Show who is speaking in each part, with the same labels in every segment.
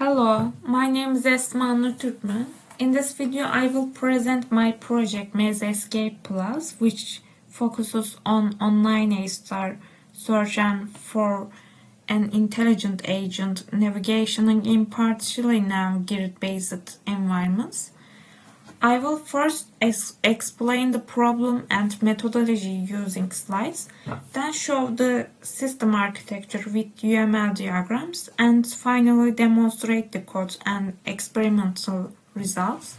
Speaker 1: Hello, my name is Esma Nur Türkmen. In this video, I will present my project MazeEscape Plus, which focuses on online A-star search and for an intelligent agent navigating in partially nav-grid-based environments. I will first explain the problem and methodology using slides, then show the system architecture with UML diagrams, and finally demonstrate the code and experimental results.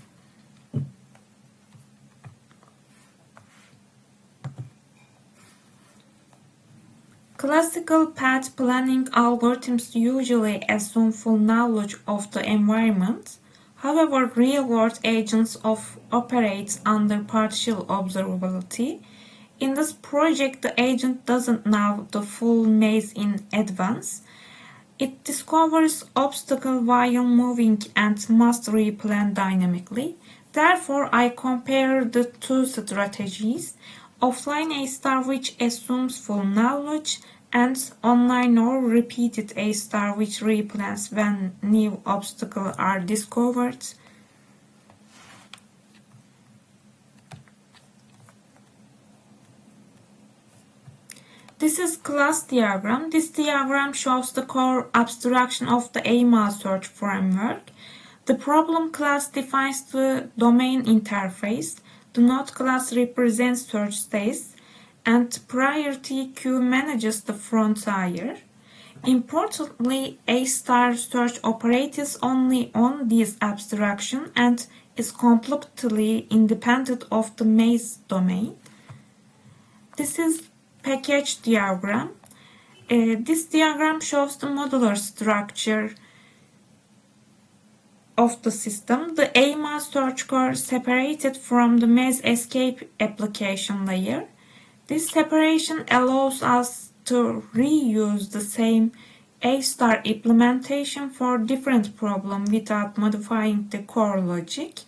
Speaker 1: Classical path planning algorithms usually assume full knowledge of the environment. However, real-world agents operate under partial observability. In this project, the agent doesn't know the full maze in advance. It discovers obstacles while moving and must replan dynamically. Therefore, I compare the two strategies: offline A-star, which assumes full knowledge, and online or repeated A-star, which replans when new obstacles are discovered. This is class diagram. This diagram shows the core abstraction of the AMA search framework. The problem class defines the domain interface. The node class represents search states, and priority queue manages the frontier. Importantly, A-star search operates only on this abstraction and is completely independent of the maze domain. This is package diagram. This diagram shows the modular structure of the system. The AMA search core separated from the MazeEscape application layer. This separation allows us to reuse the same A-star implementation for different problems without modifying the core logic.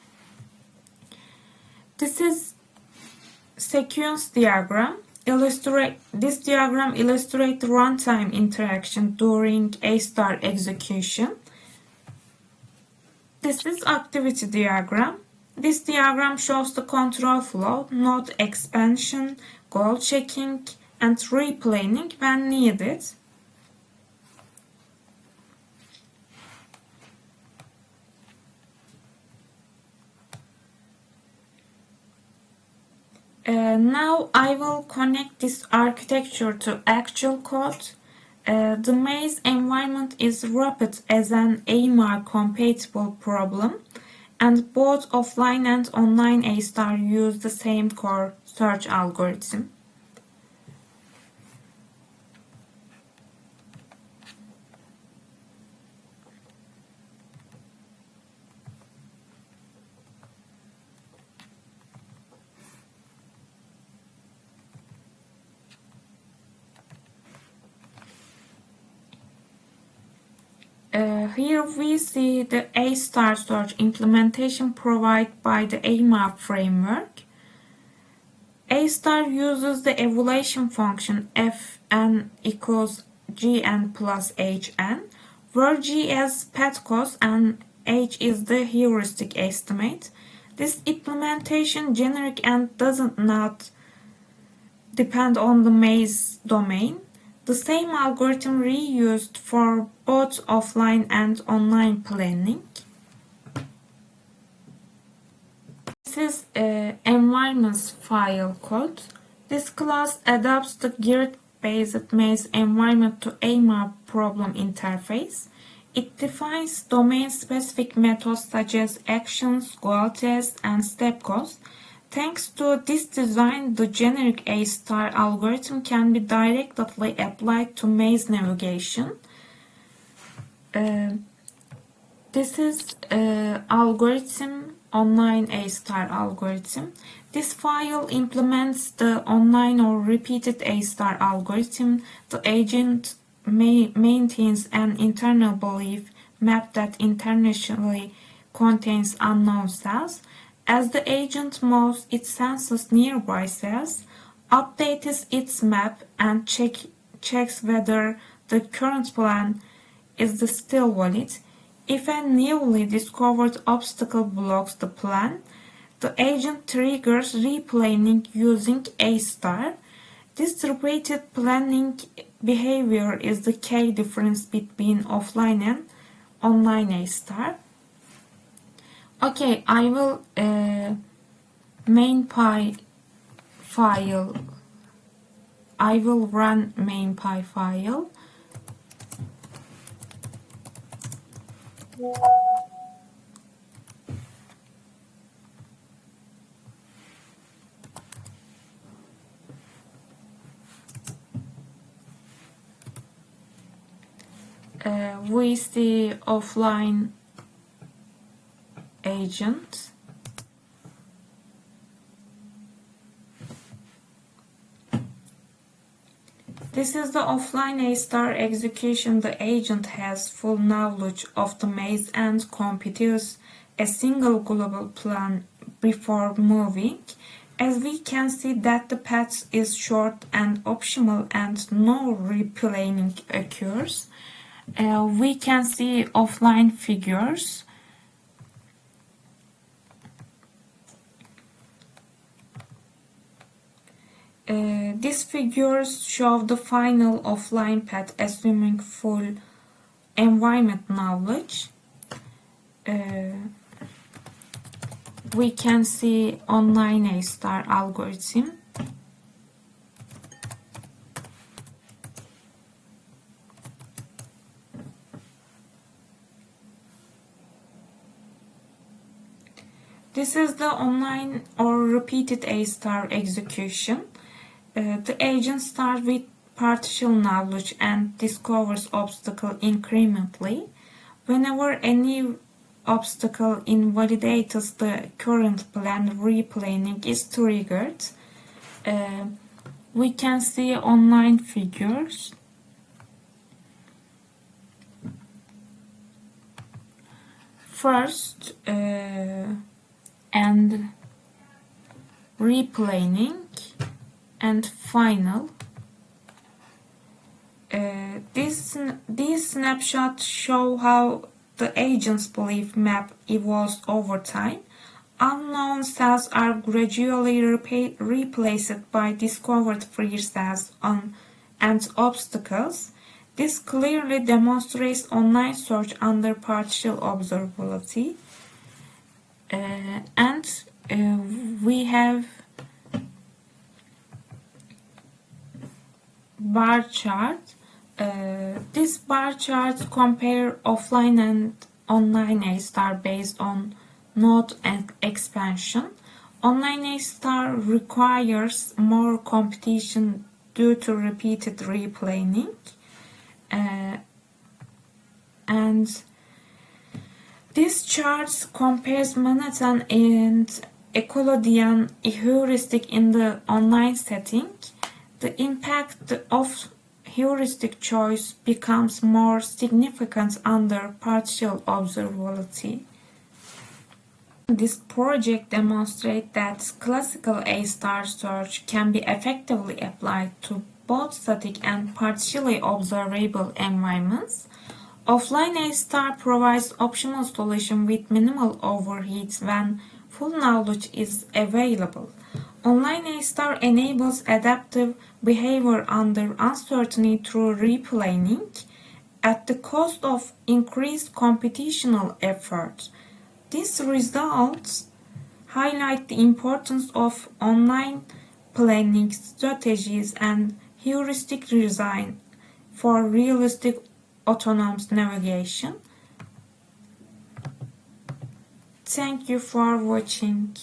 Speaker 1: This is sequence diagram. This diagram illustrates runtime interaction during A-star execution. This is activity diagram. This diagram shows the control flow, node expansion, goal checking, and replanning when needed. Now I will connect this architecture to actual code. The maze environment is wrapped as an AMA compatible problem, and both offline and online A-star use the same core search algorithm. Here we see the A-star search implementation provided by the AMA framework. A-star uses the evaluation function fn equals gn plus hn, where g is path cost and h is the heuristic estimate. This implementation generic and does not depend on the maze domain. The same algorithm reused for both offline and online planning. This is environments file code. This class adapts the grid-based maze environment to AMA problem interface. It defines domain-specific methods such as actions, goal tests, and step codes. Thanks to this design, the generic A-star algorithm can be directly applied to maze navigation. This is algorithm, online A-star algorithm. This file implements the online or repeated A-star algorithm. The agent maintains an internal belief map that internationally contains unknown cells. As the agent moves, it senses nearby cells, updates its map, and checks whether the current plan is still valid. If a newly discovered obstacle blocks the plan, the agent triggers replanning using A star. This repeated planning behavior is the key difference between offline and online A star. Okay, I will main.py file. I will run main.py file. With the offline agent. This is the offline A star execution. The agent has full knowledge of the maze and computes a single global plan before moving. As we can see that the path is short and optional and no replanning occurs. We can see offline figures. These figures show the final offline path assuming full environment knowledge. We can see online A star algorithm. This is the online or repeated A star execution. The agent starts with partial knowledge and discovers obstacle incrementally. Whenever any obstacle invalidates the current plan, replanning is triggered. We can see online figures. First and replanning and final. These snapshots show how the agent's belief map evolves over time. Unknown cells are gradually replaced by discovered free cells and obstacles. This clearly demonstrates online search under partial observability. We have bar chart. This bar chart compare offline and online A star based on node and expansion. Online A star requires more computation due to repeated replanning. And this chart compares Manhattan and Euclidean heuristic in the online setting. The impact of heuristic choice becomes more significant under partial observability. This project demonstrates that classical A star search can be effectively applied to both static and partially observable environments. Offline A star provides optional solution with minimal overheat when full knowledge is available. Online A star enables adaptive behavior under uncertainty through replanning at the cost of increased computational effort. These results highlight the importance of online planning strategies and heuristic design for realistic autonomous navigation. Thank you for watching.